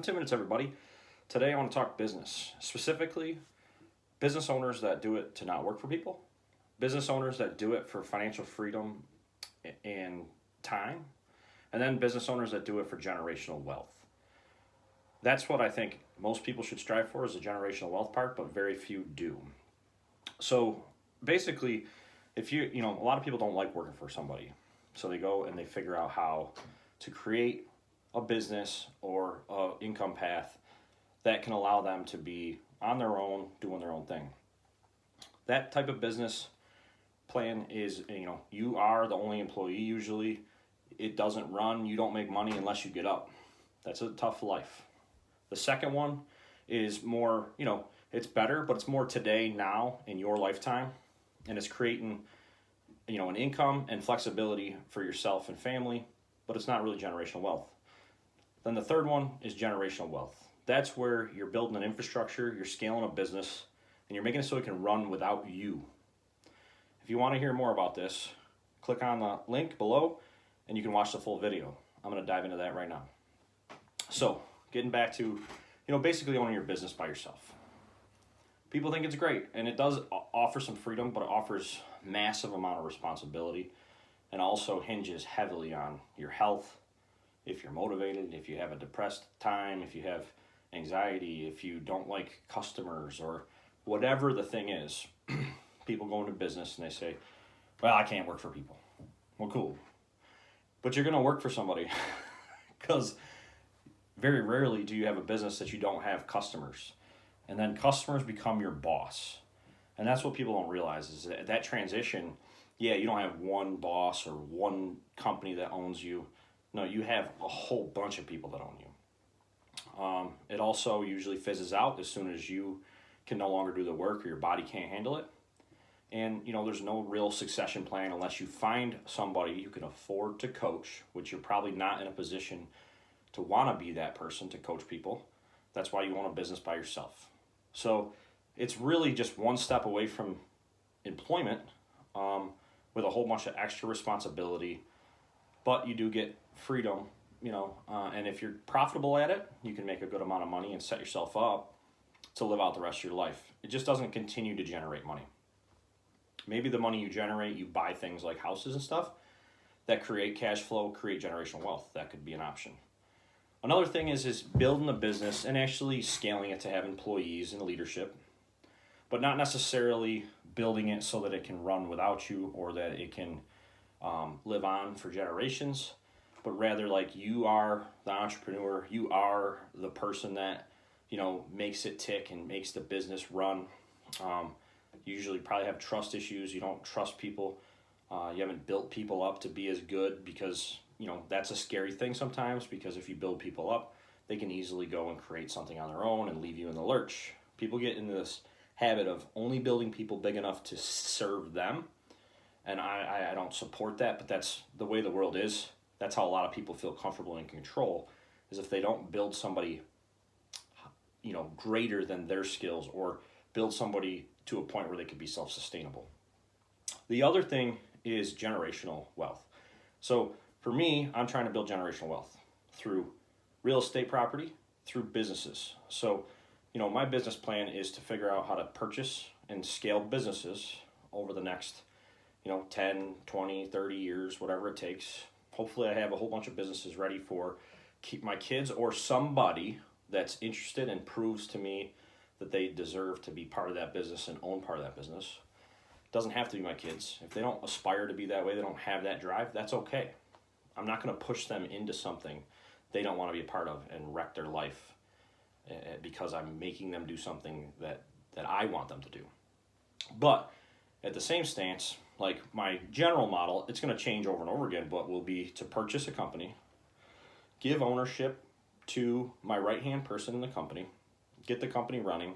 10 Minutes, everybody. Today I want to talk business, specifically business owners that do it to not work for people, business owners that do it for financial freedom and time, and then business owners that do it for generational wealth. That's what I think most people should strive for, is the generational wealth part, but very few do. So basically, if a lot of people don't like working for somebody. So they go and they figure out how to create a business or an income path that can allow them to be on their own, doing their own thing. That type of business plan is, you are the only employee usually. It doesn't run, you don't make money unless you get up. That's a tough life. The second one is more, it's better, but it's more today, now, in your lifetime. And it's creating, an income and flexibility for yourself and family, but it's not really generational wealth. Then the third one is generational wealth. That's where you're building an infrastructure, you're scaling a business, and you're making it so it can run without you. If you want to hear more about this, click on the link below and you can watch the full video. I'm going to dive into that right now. So, getting back to, basically owning your business by yourself. People think it's great, and it does offer some freedom, but it offers massive amount of responsibility and also hinges heavily on your health. If you're motivated, if you have a depressed time, if you have anxiety, if you don't like customers, or whatever the thing is, people go into business and they say, well, I can't work for people. Well, cool. But you're going to work for somebody because very rarely do you have a business that you don't have customers. And then customers become your boss. And that's what people don't realize is that transition, you don't have one boss or one company that owns you. No, you have a whole bunch of people that own you. It also usually fizzes out as soon as you can no longer do the work or your body can't handle it. And, there's no real succession plan unless you find somebody you can afford to coach, which you're probably not in a position to want to be that person to coach people. That's why you own a business by yourself. So it's really just one step away from employment with a whole bunch of extra responsibility, but you do get freedom, and if you're profitable at it, you can make a good amount of money and set yourself up to live out the rest of your life. It just doesn't continue to generate money. Maybe the money you generate, you buy things like houses and stuff that create cash flow, create generational wealth. That could be an option. Another thing is building a business and actually scaling it to have employees and leadership, but not necessarily building it so that it can run without you or that it can live on for generations, but rather like you are the entrepreneur, you are the person that, makes it tick and makes the business run. You usually probably have trust issues. You don't trust people. You haven't built people up to be as good because, that's a scary thing sometimes, because if you build people up, they can easily go and create something on their own and leave you in the lurch. People get into this habit of only building people big enough to serve them. And I don't support that, but that's the way the world is. That's how a lot of people feel comfortable and in control, is if they don't build somebody, greater than their skills or build somebody to a point where they could be self-sustainable. The other thing is generational wealth. So for me, I'm trying to build generational wealth through real estate property, through businesses. So, my business plan is to figure out how to purchase and scale businesses over the next, 10, 20, 30 years, whatever it takes. Hopefully I have a whole bunch of businesses ready for my kids or somebody that's interested and proves to me that they deserve to be part of that business and own part of that business. It doesn't have to be my kids. If they don't aspire to be that way, they don't have that drive, that's okay. I'm not going to push them into something they don't want to be a part of and wreck their life because I'm making them do something that I want them to do. But at the same stance, like my general model, it's going to change over and over again, but will be to purchase a company, give ownership to my right-hand person in the company, get the company running,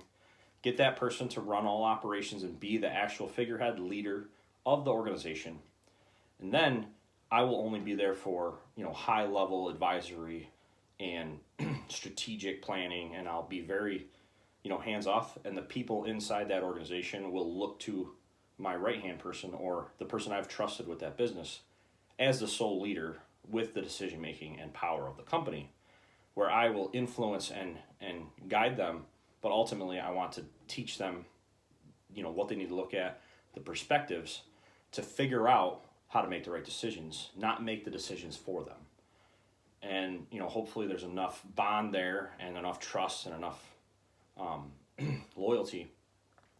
get that person to run all operations and be the actual figurehead leader of the organization. And then I will only be there for, high-level advisory and strategic planning, and I'll be very, hands-off, and the people inside that organization will look to my right-hand person or the person I've trusted with that business as the sole leader with the decision-making and power of the company. where I will influence and guide them, but ultimately I want to teach them, what they need to look at, the perspectives, to figure out how to make the right decisions, not make the decisions for them. And, hopefully there's enough bond there and enough trust and enough loyalty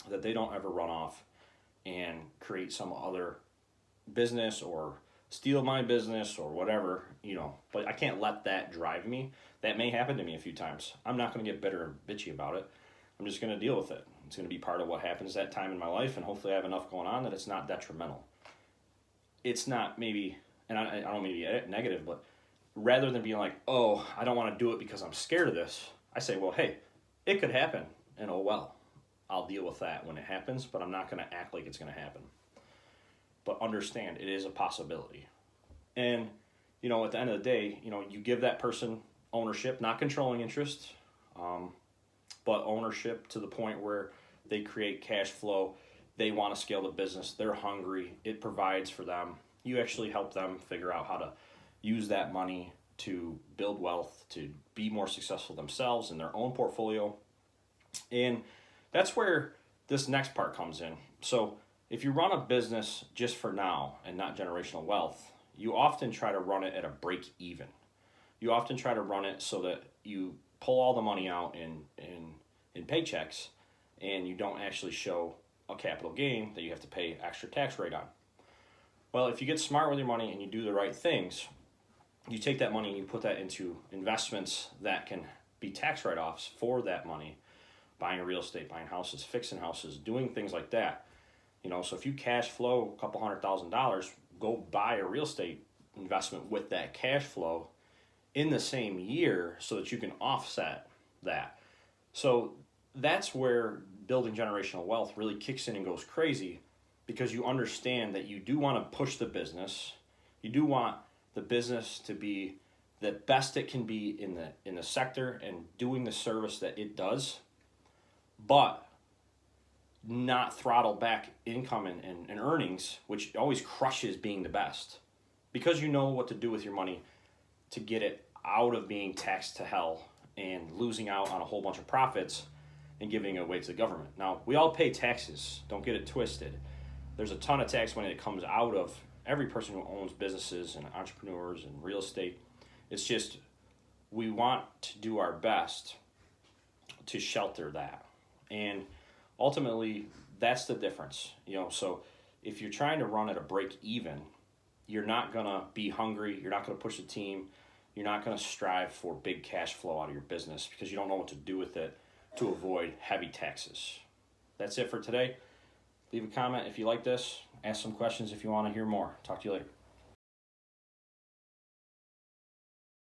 that they don't ever run off and create some other business or steal my business or whatever, but I can't let that drive me. That may happen to me a few times. I'm not going to get bitter and bitchy about it. I'm just going to deal with it. It's going to be part of what happens that time in my life, and hopefully I have enough going on that it's not detrimental. It's not maybe, and I don't mean to be negative, but rather than being like, oh, I don't want to do it because I'm scared of this, I say, well, hey, it could happen, and oh well. I'll deal with that when it happens, but I'm not going to act like it's going to happen. But understand, it is a possibility. And, at the end of the day, you give that person ownership, not controlling interest, but ownership to the point where they create cash flow. They want to scale the business. They're hungry. It provides for them. You actually help them figure out how to use that money to build wealth, to be more successful themselves in their own portfolio. And that's where this next part comes in. So if you run a business just for now and not generational wealth, you often try to run it at a break even. You often try to run it so that you pull all the money out in paychecks and you don't actually show a capital gain that you have to pay extra tax rate on. Well, if you get smart with your money and you do the right things, you take that money and you put that into investments that can be tax write-offs for that money, buying real estate, buying houses, fixing houses, doing things like that. So if you cash flow a couple $100,000, go buy a real estate investment with that cash flow in the same year so that you can offset that. So that's where building generational wealth really kicks in and goes crazy, because you understand that you do want to push the business. You do want the business to be the best it can be in the sector and doing the service that it does, but not throttle back income and earnings, which always crushes being the best, because you know what to do with your money to get it out of being taxed to hell and losing out on a whole bunch of profits and giving it away to the government. Now, we all pay taxes. Don't get it twisted. There's a ton of tax money that comes out of every person who owns businesses and entrepreneurs and real estate. It's just we want to do our best to shelter that. And ultimately, that's the difference. So if you're trying to run at a break even, you're not going to be hungry. You're not going to push the team. You're not going to strive for big cash flow out of your business because you don't know what to do with it to avoid heavy taxes. That's it for today. Leave a comment if you like this. Ask some questions if you want to hear more. Talk to you later.